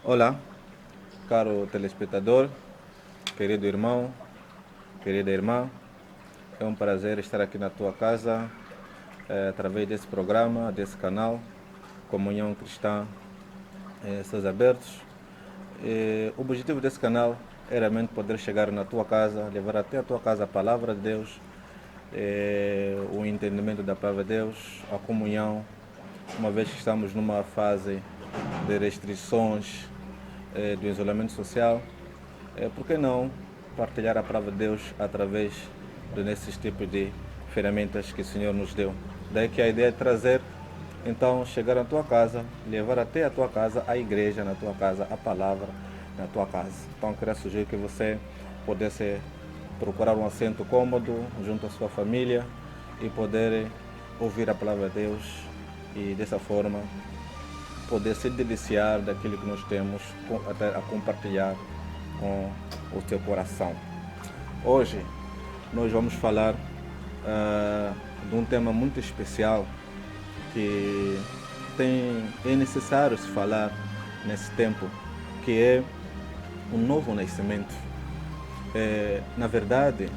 Olá, caro telespectador, querido irmão, querida irmã. É um prazer estar aqui na tua casa, através desse programa, desse canal, Comunhão Cristã, Céus Abertos. O objetivo desse canal é realmente poder chegar na tua casa, levar até a tua casa a palavra de Deus, o entendimento da palavra de Deus, a comunhão, uma vez que estamos numa fase de restrições, do isolamento social. Por que não partilhar a palavra de Deus através desses tipos de ferramentas que o Senhor nos deu? Daí que a ideia é trazer, então, chegar na tua casa, levar até a tua casa a igreja na tua casa, a palavra na tua casa. Então, queria sugerir que você pudesse procurar um assento cômodo junto à sua família e poder ouvir a palavra de Deus e dessa forma poder se deliciar daquilo que nós temos a compartilhar com o teu coração. Hoje nós vamos falar de um tema muito especial que é necessário se falar nesse tempo, que é o novo nascimento. Na verdade,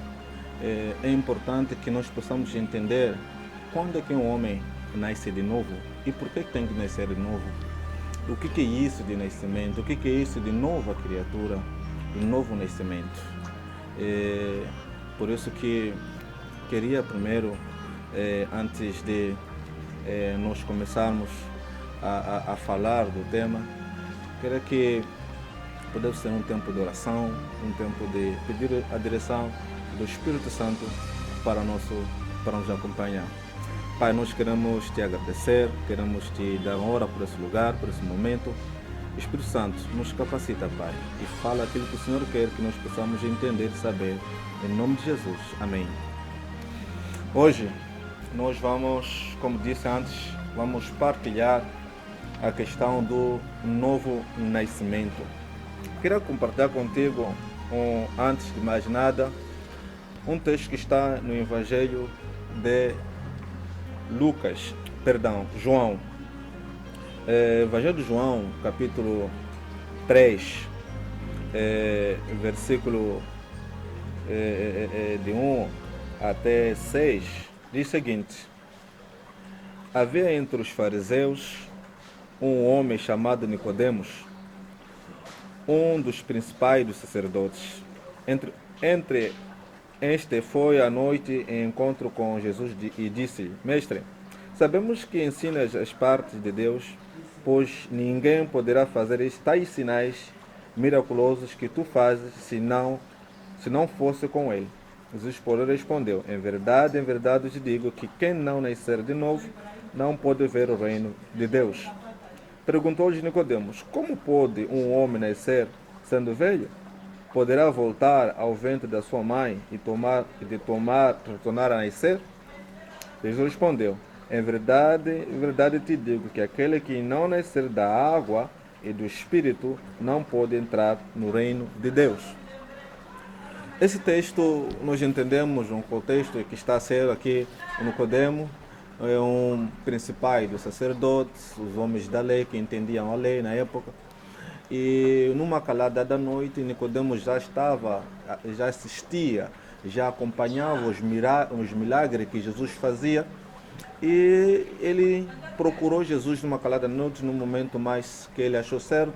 é importante que nós possamos entender quando é que um homem nasce de novo e por que tem que nascer de novo. O que é isso de nascimento? O que é isso de nova criatura, de novo nascimento? Por isso que queria primeiro, antes de nós começarmos a falar do tema, queria que pudesse ser um tempo de oração, um tempo de pedir a direção do Espírito Santo para nos acompanhar. Pai, nós queremos te agradecer, queremos te dar honra por esse lugar, por esse momento. Espírito Santo, nos capacita, Pai, e fala aquilo que o Senhor quer que nós possamos entender e saber. Em nome de Jesus. Amém. Hoje, nós vamos, como disse antes, vamos partilhar a questão do novo nascimento. Queria compartilhar contigo, antes de mais nada, um texto que está no Evangelho de João. Evangelho de João, capítulo 3, versículo de 1 até 6, diz o seguinte: havia entre os fariseus um homem chamado Nicodemos, um dos principais dos sacerdotes. Entre este foi à noite em encontro com Jesus e disse: Mestre, sabemos que ensinas as partes de Deus, pois ninguém poderá fazer tais sinais miraculosos que tu fazes se não fosse com ele. Jesus, porém, respondeu: em verdade eu te digo que quem não nascer de novo não pode ver o reino de Deus. Perguntou-lhes Nicodemos: como pode um homem nascer sendo velho? Poderá voltar ao ventre da sua mãe e tornar a nascer? Jesus respondeu: em verdade te digo que aquele que não nascer da água e do Espírito não pode entrar no reino de Deus. Esse texto nós entendemos um contexto que está a ser aqui Nicodemo, é um principal dos sacerdotes, os homens da lei que entendiam a lei na época. E numa calada da noite, Nicodemos já assistia, já acompanhava os milagres que Jesus fazia. E ele procurou Jesus numa calada da noite, num momento mais que ele achou certo,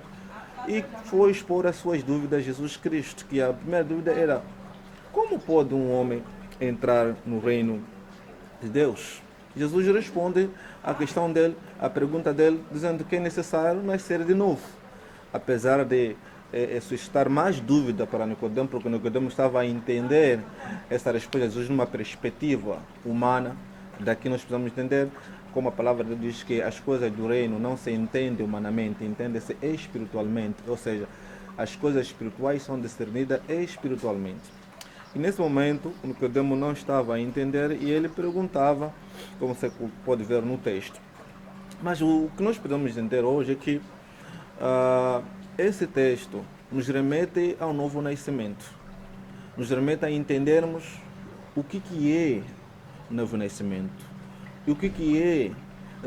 e foi expor as suas dúvidas a Jesus Cristo. Que a primeira dúvida era: como pode um homem entrar no reino de Deus? Jesus responde a questão dele, a pergunta dele, dizendo que é necessário nascer de novo. Apesar de suscitar mais dúvida para Nicodemo, porque Nicodemo estava a entender essa resposta de Jesus numa perspectiva humana. Daqui nós precisamos entender como a palavra de Deus diz que as coisas do reino não se entendem humanamente, entendem-se espiritualmente, ou seja, as coisas espirituais são discernidas espiritualmente. E nesse momento, o Nicodemo não estava a entender e ele perguntava, como você pode ver no texto. Mas o que nós podemos entender hoje é que esse texto nos remete ao novo nascimento. Nos remete a entendermos o que é o novo nascimento e o que é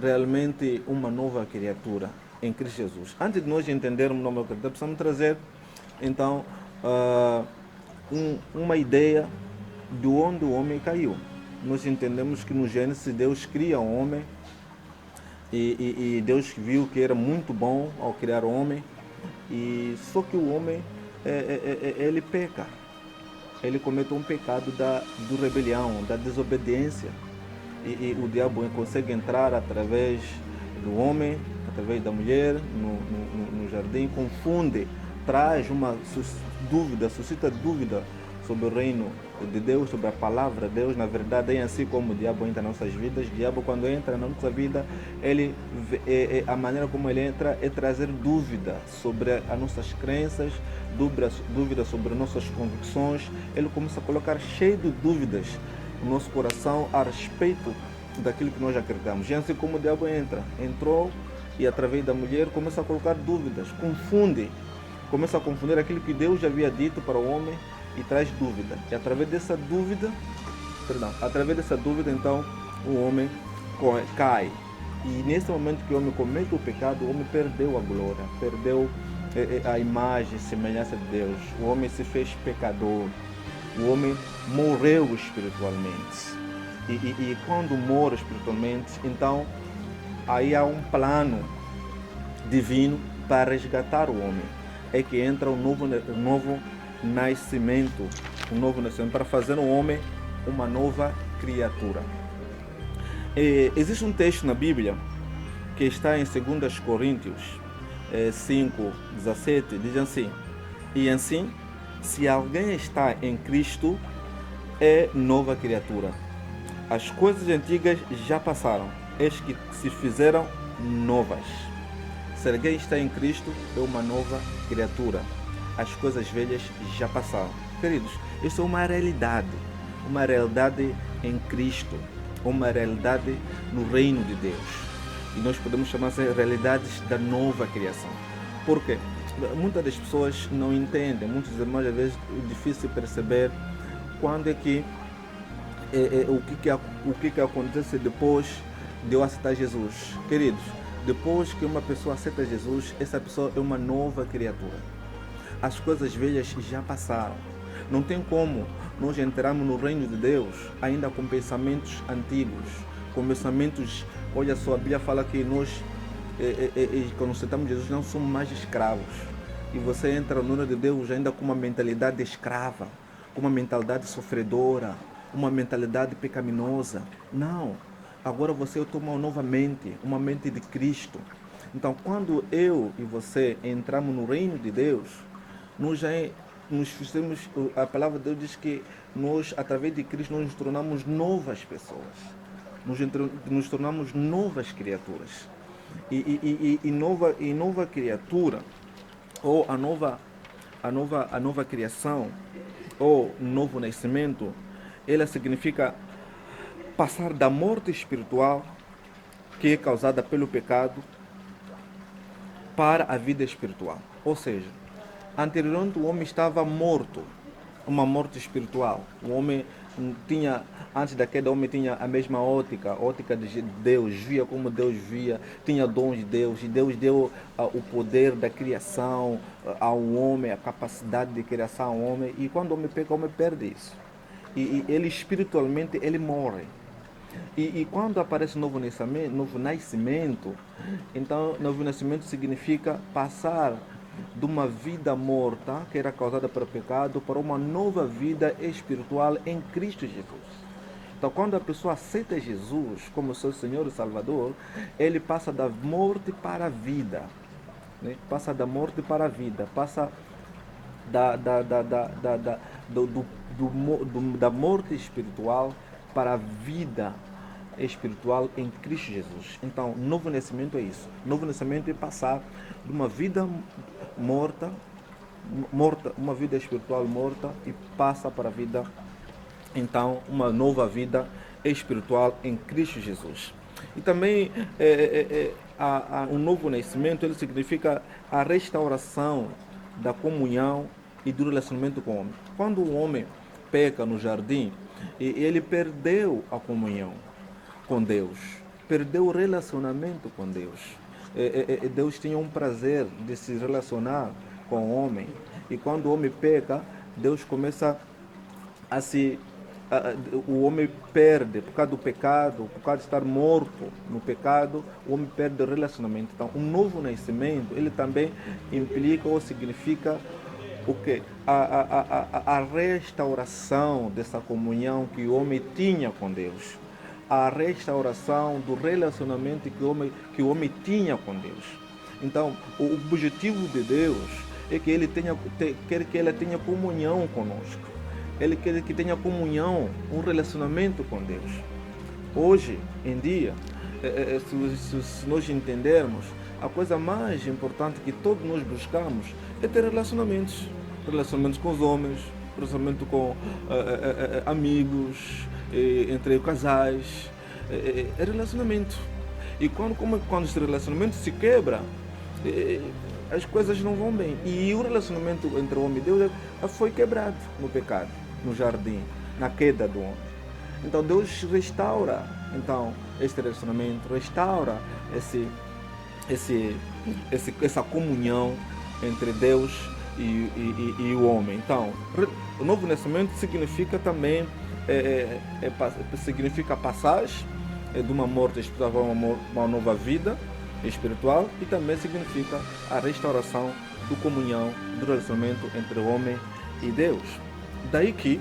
realmente uma nova criatura. em Cristo Jesus. Antes de nós entendermos, não, meu querido, precisamos trazer, então, uma ideia de onde o homem caiu. Nós entendemos que no Gênesis Deus cria o homem e Deus viu que era muito bom ao criar o homem, e só que o homem ele peca, ele comete um pecado do rebelião, da desobediência, e o diabo consegue entrar através do homem, através da mulher no jardim, confunde, traz uma dúvida, suscita dúvida sobre o reino de Deus, sobre a palavra de Deus. Na verdade, é assim como o diabo entra nas nossas vidas. O diabo, quando entra na nossa vida, a maneira como ele entra é trazer dúvida sobre as nossas crenças, dúvida sobre nossas convicções. Ele começa a colocar cheio de dúvidas no nosso coração a respeito daquilo que nós acreditamos. E assim como o diabo entrou e através da mulher começa a colocar dúvidas, começa a confundir aquilo que Deus já havia dito para o homem e traz dúvida. E através dessa dúvida, então, o homem cai. E nesse momento que o homem comete o pecado, o homem perdeu a glória, perdeu a imagem e semelhança de Deus. O homem se fez pecador. O homem morreu espiritualmente. E quando morre espiritualmente, então aí há um plano divino para resgatar o homem. É que entra um novo nascimento, para fazer um homem uma nova criatura. Existe um texto na Bíblia que está em 2 Coríntios 5:17, diz assim: e assim, se alguém está em Cristo, é nova criatura. As coisas antigas já passaram, eis que se fizeram novas. Se alguém está em Cristo, é uma nova criatura. As coisas velhas já passaram. Queridos, isso é uma realidade em Cristo, uma realidade no reino de Deus. E nós podemos chamar de realidades da nova criação. Por quê? Muitas das pessoas não entendem, muitos irmãos às vezes é difícil perceber quando é que o que acontece depois de eu aceitar Jesus. Queridos, depois que uma pessoa aceita Jesus, essa pessoa é uma nova criatura. As coisas velhas já passaram. Não tem como nós entrarmos no reino de Deus ainda com pensamentos antigos, com pensamentos. Olha só, a Bíblia fala que nós, quando aceitamos Jesus, não somos mais escravos. E você entra no reino de Deus ainda com uma mentalidade escrava, com uma mentalidade sofredora, uma mentalidade pecaminosa. Não. Agora você toma uma nova mente, uma mente de Cristo. Então, quando eu e você entramos no reino de Deus, nós já nos fizemos, a palavra de Deus diz que nós, através de Cristo, nós nos tornamos novas pessoas. Nos tornamos novas criaturas. E nova criatura, ou a nova criação, ou novo nascimento, ela significa passar da morte espiritual, que é causada pelo pecado, para a vida espiritual. Ou seja, anteriormente o homem estava morto, uma morte espiritual. O homem tinha, antes da queda, o homem tinha a mesma ótica de Deus, via como Deus via, tinha dons de Deus, e Deus deu o poder da criação ao homem, a capacidade de criação ao homem, e quando o homem peca, o homem perde isso. E ele espiritualmente, ele morre. E quando aparece novo nascimento, então novo nascimento significa passar de uma vida morta, que era causada pelo pecado, para uma nova vida espiritual em Cristo Jesus. Então, quando a pessoa aceita Jesus como seu Senhor e Salvador, ele passa da morte para a vida. Né? Passa da morte para a vida, passa da morte espiritual para a vida espiritual em Cristo Jesus. Então, novo nascimento é isso. Novo nascimento é passar de uma vida morta, uma vida espiritual morta, e passa para a vida, então, uma nova vida espiritual em Cristo Jesus. E também um novo nascimento, ele significa a restauração da comunhão e do relacionamento com o homem. Quando o homem peca no jardim, ele perdeu a comunhão com Deus, perdeu o relacionamento com Deus. Deus tinha um prazer de se relacionar com o homem. E quando o homem peca, Deus começa a se o homem perde por causa do pecado, por causa de estar morto no pecado, o homem perde o relacionamento. Então, um novo nascimento, ele também implica ou significa o quê? A restauração dessa comunhão que o homem tinha com Deus. A restauração do relacionamento que o homem tinha com Deus. Então, o objetivo de Deus é que ele quer que ele tenha comunhão conosco. Ele quer que tenha comunhão, um relacionamento com Deus. Hoje em dia, se nós entendermos, a coisa mais importante que todos nós buscamos é ter relacionamentos. Relacionamentos com os homens, relacionamento com amigos, entre casais. É relacionamento. E quando esse relacionamento se quebra, as coisas não vão bem. E o relacionamento entre o homem e Deus foi quebrado no pecado, no jardim, na queda do homem. Então Deus restaura este relacionamento, restaura essa comunhão entre Deus e o homem. Então, o novo nascimento significa também significa a passagem de uma morte espiritual para uma nova vida espiritual, e também significa a restauração da comunhão, do relacionamento entre o homem e Deus. Daí que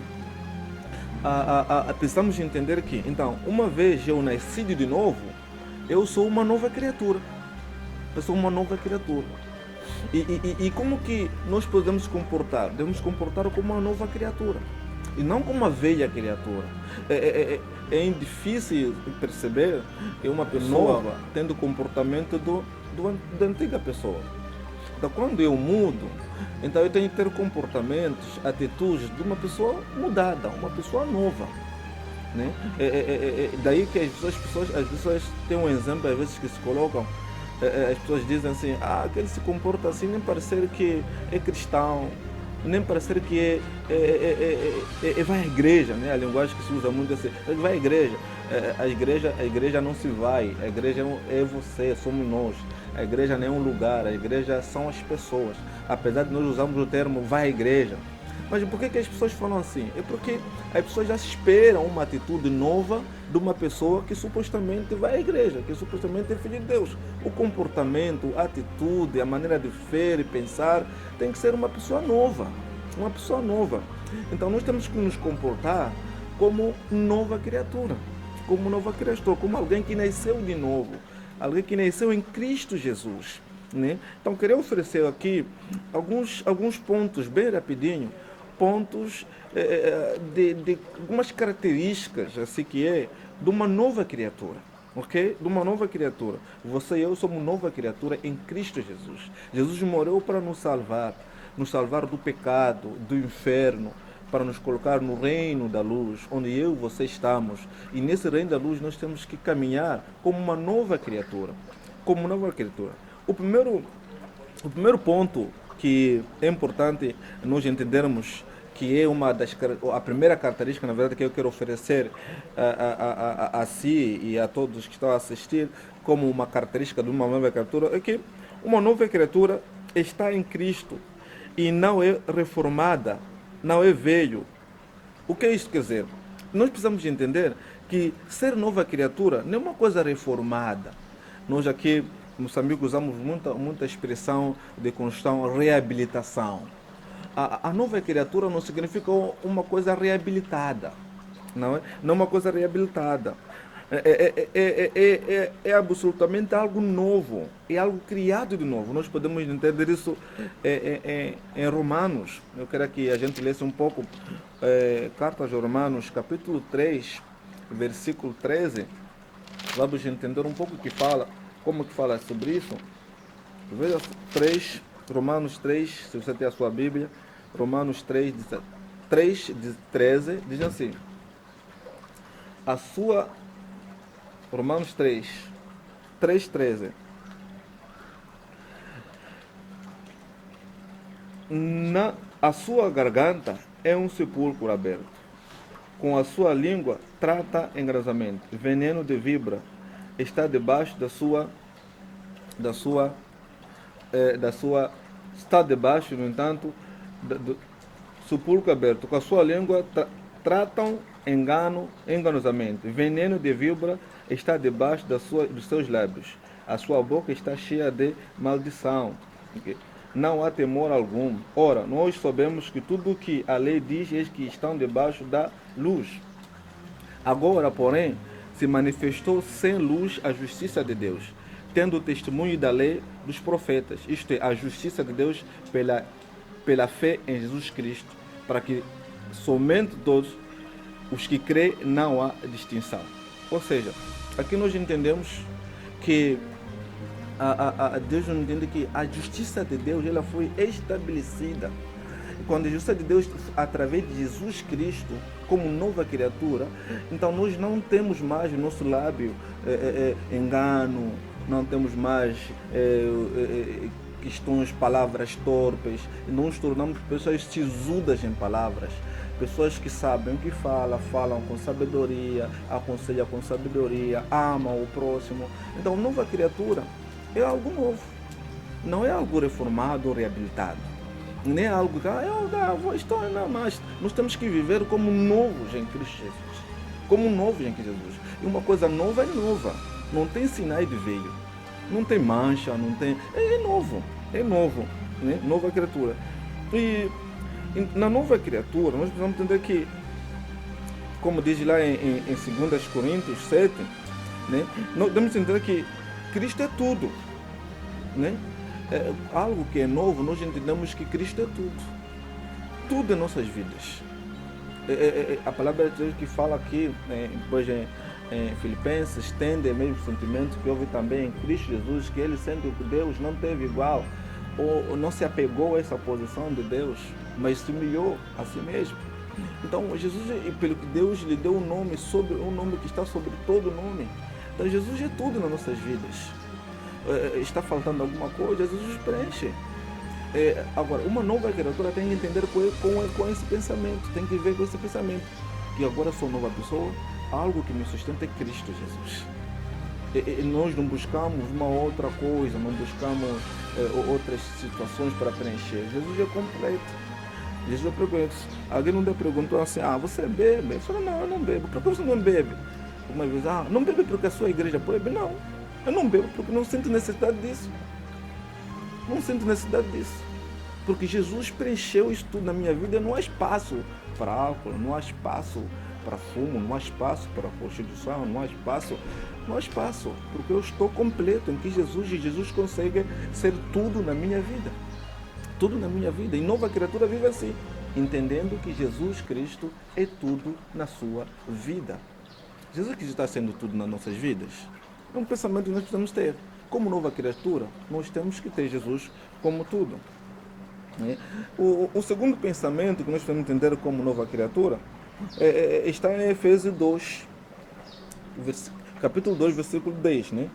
precisamos entender que, então, uma vez eu nasci de novo, eu sou uma nova criatura. Eu sou uma nova criatura. E como que nós podemos comportar? Devemos comportar como uma nova criatura e não como uma velha criatura. É difícil perceber que uma pessoa tendo o comportamento da antiga pessoa. Então, quando eu mudo, então eu tenho que ter comportamentos, atitudes de uma pessoa mudada, uma pessoa nova. Né? Daí que as pessoas têm um exemplo, às vezes, que se colocam. As pessoas dizem assim, aquele se comporta assim, nem parecer que é cristão, nem parecer que vai à igreja, né? A linguagem que se usa muito é assim, vai à igreja. A igreja não se vai, a igreja é você, somos nós. A igreja não é um lugar, a igreja são as pessoas. Apesar de nós usarmos o termo vai à igreja. Mas por que as pessoas falam assim? É porque as pessoas já esperam uma atitude nova de uma pessoa que supostamente vai à igreja, que supostamente é filho de Deus. O comportamento, a atitude, a maneira de ver e pensar tem que ser uma pessoa nova. Uma pessoa nova. Então nós temos que nos comportar como nova criatura. Como nova criatura, como alguém que nasceu de novo. Alguém que nasceu em Cristo Jesus. Né? Então queria oferecer aqui alguns pontos bem rapidinho, pontos de algumas características assim que é de uma nova criatura, ok? De uma nova criatura. Você e eu somos nova criatura em Cristo Jesus. Jesus morreu para nos salvar do pecado, do inferno, para nos colocar no reino da luz, onde eu e você estamos. E nesse reino da luz nós temos que caminhar como uma nova criatura, como nova criatura. O primeiro ponto que é importante nós entendermos, que é a primeira característica, na verdade, que eu quero oferecer a si e a todos que estão a assistir como uma característica de uma nova criatura, é que uma nova criatura está em Cristo e não é reformada, não é velho. O que isso quer dizer? Nós precisamos entender que ser nova criatura não é uma coisa reformada. Nós aqui em Moçambique usamos muita expressão de construção, reabilitação. A nova criatura não significa uma coisa reabilitada, não é? Não é uma coisa reabilitada. É absolutamente algo novo, é algo criado de novo. Nós podemos entender isso em Romanos. Eu quero que a gente lesse um pouco, Carta aos Romanos, capítulo 3, versículo 13. Vamos entender um pouco como que fala sobre isso. Veja 3, Romanos 3, se você tem a sua Bíblia, Romanos 3, 13, diz assim, Romanos 3, 13. A sua garganta é um sepulcro aberto, com a sua língua trata engrasamento, veneno de víbora está debaixo da sua da sua, está debaixo, no entanto, do sepulcro aberto. Com a sua língua tratam enganosamente. Veneno de víbora está debaixo dos seus lábios. A sua boca está cheia de maldição. Okay? Não há temor algum. Ora, nós sabemos que tudo o que a lei diz é que estão debaixo da luz. Agora, porém, se manifestou sem luz a justiça de Deus, tendo o testemunho da lei dos profetas, isto é, a justiça de Deus pela fé em Jesus Cristo, para que somente todos os que creem não há distinção. Ou seja, aqui nós entendemos que Deus não entende que a justiça de Deus ela foi estabelecida. Quando a justiça de Deus, através de Jesus Cristo, como nova criatura, então nós não temos mais no nosso lábio engano, não temos mais questões, palavras torpes, não nos tornamos pessoas sisudas em palavras, pessoas que sabem o que falam com sabedoria, aconselham com sabedoria, amam o próximo. Então, nova criatura é algo novo, não é algo reformado ou reabilitado, nem é algo que não, mas nós temos que viver como novos em Cristo Jesus, como novos em Cristo Jesus. E uma coisa nova é nova, não tem sinais de velho, não tem mancha, não tem, é novo, né? Nova criatura. E na nova criatura nós precisamos entender que, como diz lá em 2 Coríntios 7, né? Nós devemos entender que Cristo é tudo, né? Algo que é novo, nós entendemos que Cristo é tudo em nossas vidas. A palavra de Deus que fala aqui, depois em Filipenses, tende o mesmo sentimento que houve também em Cristo Jesus, que ele, sendo Deus, não teve igual, ou não se apegou a essa posição de Deus, mas se humilhou a si mesmo. Então Jesus, pelo que Deus lhe deu um nome que está sobre todo nome. Então Jesus é tudo nas nossas vidas. Está faltando alguma coisa, Jesus preenche. Agora, uma nova criatura tem que entender com esse pensamento, tem que ver com esse pensamento, que agora sou nova pessoa, algo que me sustenta é Cristo Jesus. Nós não buscamos uma outra coisa, não buscamos outras situações para preencher. Jesus é completo. Jesus é completo. Alguém não perguntou assim, você bebe? Eu falei, não, eu não bebo. Por que você não bebe? Uma vez, não bebe porque a sua igreja proíbe? Não, eu não bebo porque não sinto necessidade disso. Não sinto necessidade disso. Porque Jesus preencheu isso tudo na minha vida. Não há espaço para álcool, não há espaço para fumo, não há espaço para prostituição, não há espaço, porque eu estou completo em que Jesus consegue ser tudo na minha vida. Tudo na minha vida. E nova criatura vive assim, entendendo que Jesus Cristo é tudo na sua vida. Jesus Cristo está sendo tudo nas nossas vidas. É um pensamento que nós precisamos ter. Como nova criatura, nós temos que ter Jesus como tudo. O segundo pensamento que nós podemos entender como nova criatura está em Efésios 2, capítulo 2, versículo 10. Né?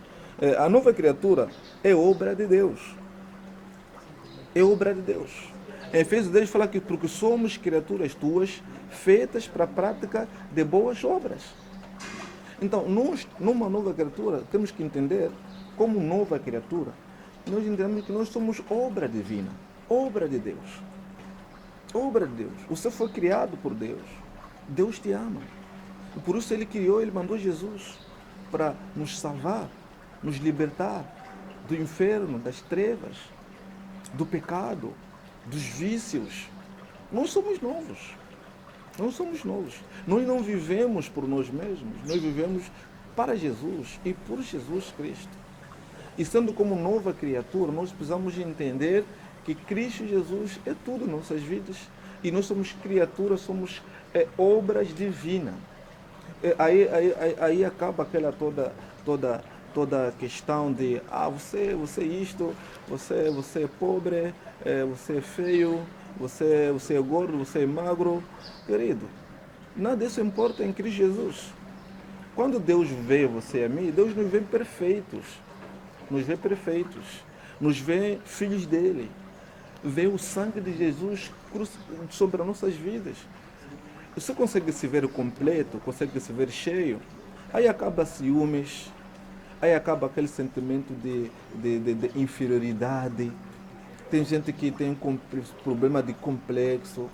A nova criatura é obra de Deus. É obra de Deus. Em Efésios 10 fala que porque somos criaturas tuas, feitas para a prática de boas obras. Então, nós, numa nova criatura, temos que entender, como nova criatura, nós entendemos que nós somos obra divina, obra de Deus. Obra de Deus. Você foi criado por Deus. Deus te ama. E por isso Ele criou, Ele mandou Jesus para nos salvar, nos libertar do inferno, das trevas, do pecado, dos vícios. Nós somos novos. Nós somos novos. Nós não vivemos por nós mesmos, nós vivemos para Jesus e por Jesus Cristo. E sendo como nova criatura, nós precisamos entender que Cristo Jesus é tudo em nossas vidas. E nós somos criaturas, somos obras divinas. Aí acaba aquela toda a questão de você é isto, você é pobre, você é feio, você é gordo, você é magro. Querido, nada disso importa em Cristo Jesus. Quando Deus vê você e a mim, Deus nos vê perfeitos. Nos vê perfeitos. Nos vê filhos dele. Vê o sangue de Jesus sobre as nossas vidas. Você consegue se ver completo, consegue se ver cheio. Aí acaba ciúmes, Aí acaba aquele sentimento de inferioridade. Tem gente que tem problema de complexo.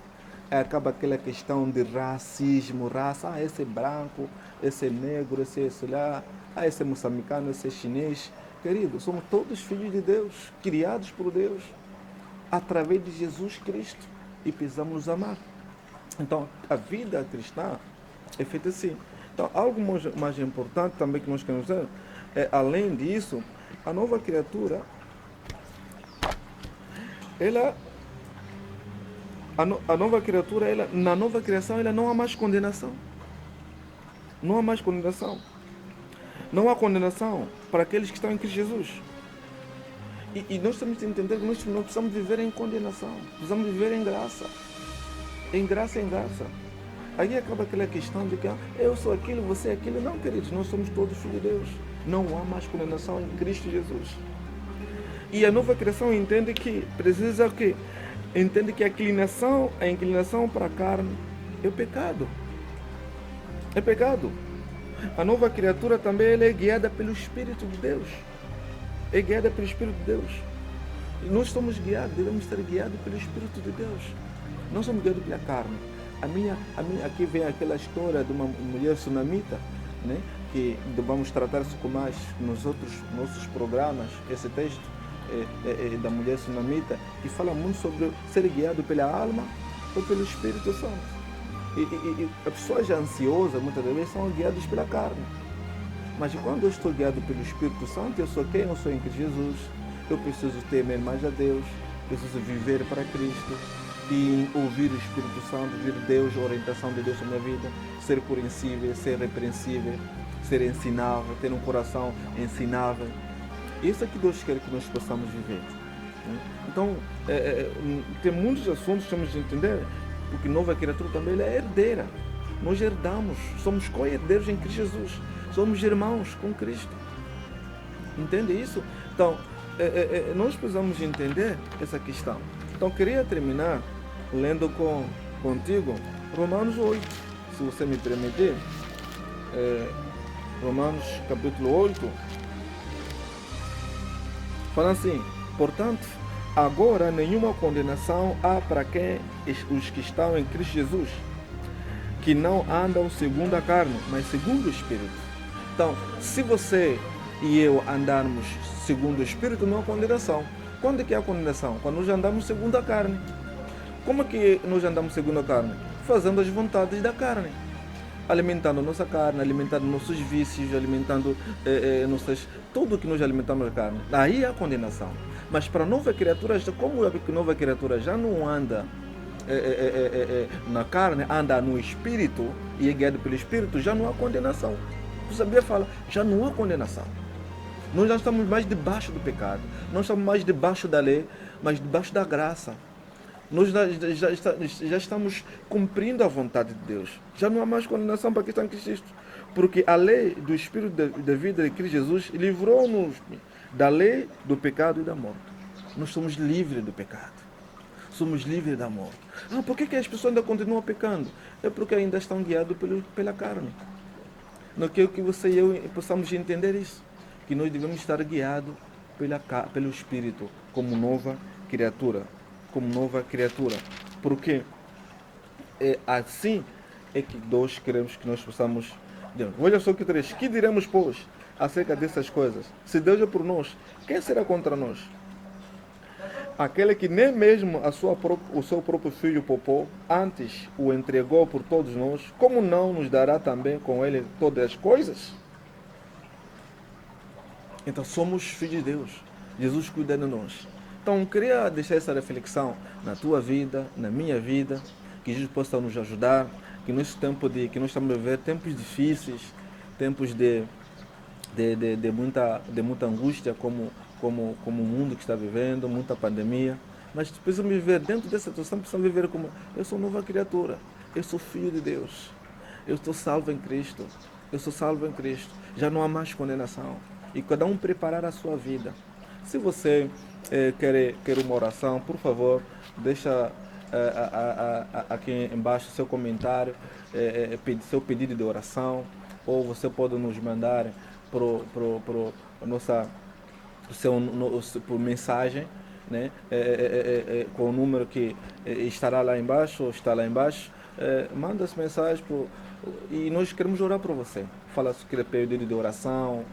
Aí acaba aquela questão de racismo, raça. Ah, esse é branco, esse é negro, esse é esse lá. Ah, esse é moçambicano, esse é chinês. Querido, somos todos filhos de Deus, criados por Deus, através de Jesus Cristo. E precisamos nos amar. Então, a vida cristã é feita assim. Então, algo mais importante também que nós queremos dizer é, além disso, a nova criatura, ela, a nova criatura, ela, na nova criação, ela não há mais condenação. Não há mais condenação. Não há condenação para aqueles que estão em Cristo Jesus. E nós temos que entender que nós não precisamos viver em condenação. Precisamos viver em graça. Em graça, em graça. Aí acaba aquela questão de que eu sou aquilo, você é aquilo. Não, queridos, nós somos todos filhos de Deus. Não há mais condenação em Cristo Jesus. E a nova criação entende que precisa que entende que a inclinação para a carne é o pecado. É pecado. A nova criatura também ela é guiada pelo Espírito de Deus. É guiada pelo Espírito de Deus. E nós somos guiados, devemos ser guiados pelo Espírito de Deus. Não somos guiados pela carne. Aqui vem aquela história de uma mulher sunamita, né? Que vamos tratar isso com mais nos nossos programas. Esse texto é da mulher sunamita, que fala muito sobre ser guiado pela alma ou pelo Espírito Santo. E as pessoas ansiosas, muitas vezes, são guiadas pela carne. Mas quando eu estou guiado pelo Espírito Santo, eu sou quem eu sou em Cristo Jesus. Eu preciso temer mais a Deus, preciso viver para Cristo e ouvir o Espírito Santo, ouvir Deus, a orientação de Deus na minha vida, ser compreensível, ser repreensível, ser ensinável, ter um coração ensinável. Isso é que Deus quer que nós possamos viver. Então, tem muitos assuntos que temos de entender, porque nova criatura também ela é herdeira. Nós herdamos, somos co-herdeiros em Cristo Jesus. Somos irmãos com Cristo. Entende isso? Então, nós precisamos entender essa questão. Então, queria terminar lendo contigo Romanos 8, se você me permitir. Romanos capítulo 8. Fala assim: portanto, agora nenhuma condenação há para os que estão em Cristo Jesus, que não andam segundo a carne, mas segundo o Espírito. Então, se você e eu andarmos segundo o Espírito, não há condenação. Quando é que há condenação? Quando nós andamos segundo a carne. Como é que nós andamos segundo a carne? Fazendo as vontades da carne. Alimentando a nossa carne, alimentando nossos vícios, alimentando tudo que nós alimentamos a carne. Aí há condenação. Mas para a nova criatura, como a nova criatura já não anda na carne, anda no Espírito e é guiado pelo Espírito, já não há condenação. Você sabia falar? Já não há condenação. Nós já estamos mais debaixo do pecado. Nós estamos mais debaixo da lei, mas debaixo da graça. Nós já estamos cumprindo a vontade de Deus. Já não há mais condenação para quem está em Cristo. Porque a lei do Espírito da vida de Cristo Jesus livrou-nos da lei do pecado e da morte. Nós somos livres do pecado. Somos livres da morte. Por que as pessoas ainda continuam pecando? É porque ainda estão guiados pela carne. Não quero que você e eu possamos entender isso. Que nós devemos estar guiados pelo Espírito como nova criatura. Como nova criatura. Porque assim é que nós queremos que nós possamos. Olha só que três. Que diremos, pois, acerca dessas coisas? Se Deus é por nós, quem será contra nós? Aquele que nem mesmo o seu próprio filho poupou, antes o entregou por todos nós, como não nos dará também com ele todas as coisas? Então somos filhos de Deus. Jesus cuida de nós. Então queria deixar essa reflexão na tua vida, na minha vida, que Jesus possa nos ajudar, que nesse tempo que nós estamos a viver tempos difíceis, tempos de muita angústia, como o mundo que está vivendo, muita pandemia, mas precisamos viver dentro dessa situação, precisamos viver como eu sou nova criatura, eu sou filho de Deus, eu estou salvo em Cristo, eu sou salvo em Cristo, já não há mais condenação, e cada um preparar a sua vida. Se você quer uma oração, por favor, deixa aqui embaixo seu comentário, seu pedido de oração, ou você pode nos mandar por mensagem, né? Com o número que estará lá embaixo ou está lá embaixo. Manda essa mensagem e nós queremos orar por você. Fala se quer período de oração,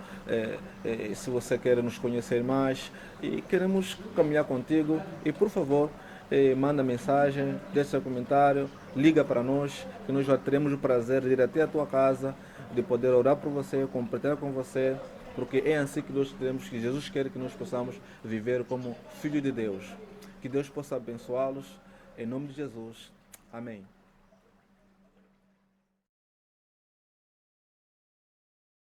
se você quer nos conhecer mais e queremos caminhar contigo. E por favor, manda mensagem, deixa seu comentário, liga para nós, que nós já teremos o prazer de ir até a tua casa, de poder orar por você, compartilhar com você, porque é assim que nós queremos, que Jesus quer que nós possamos viver como filho de Deus. Que Deus possa abençoá-los, em nome de Jesus. Amém.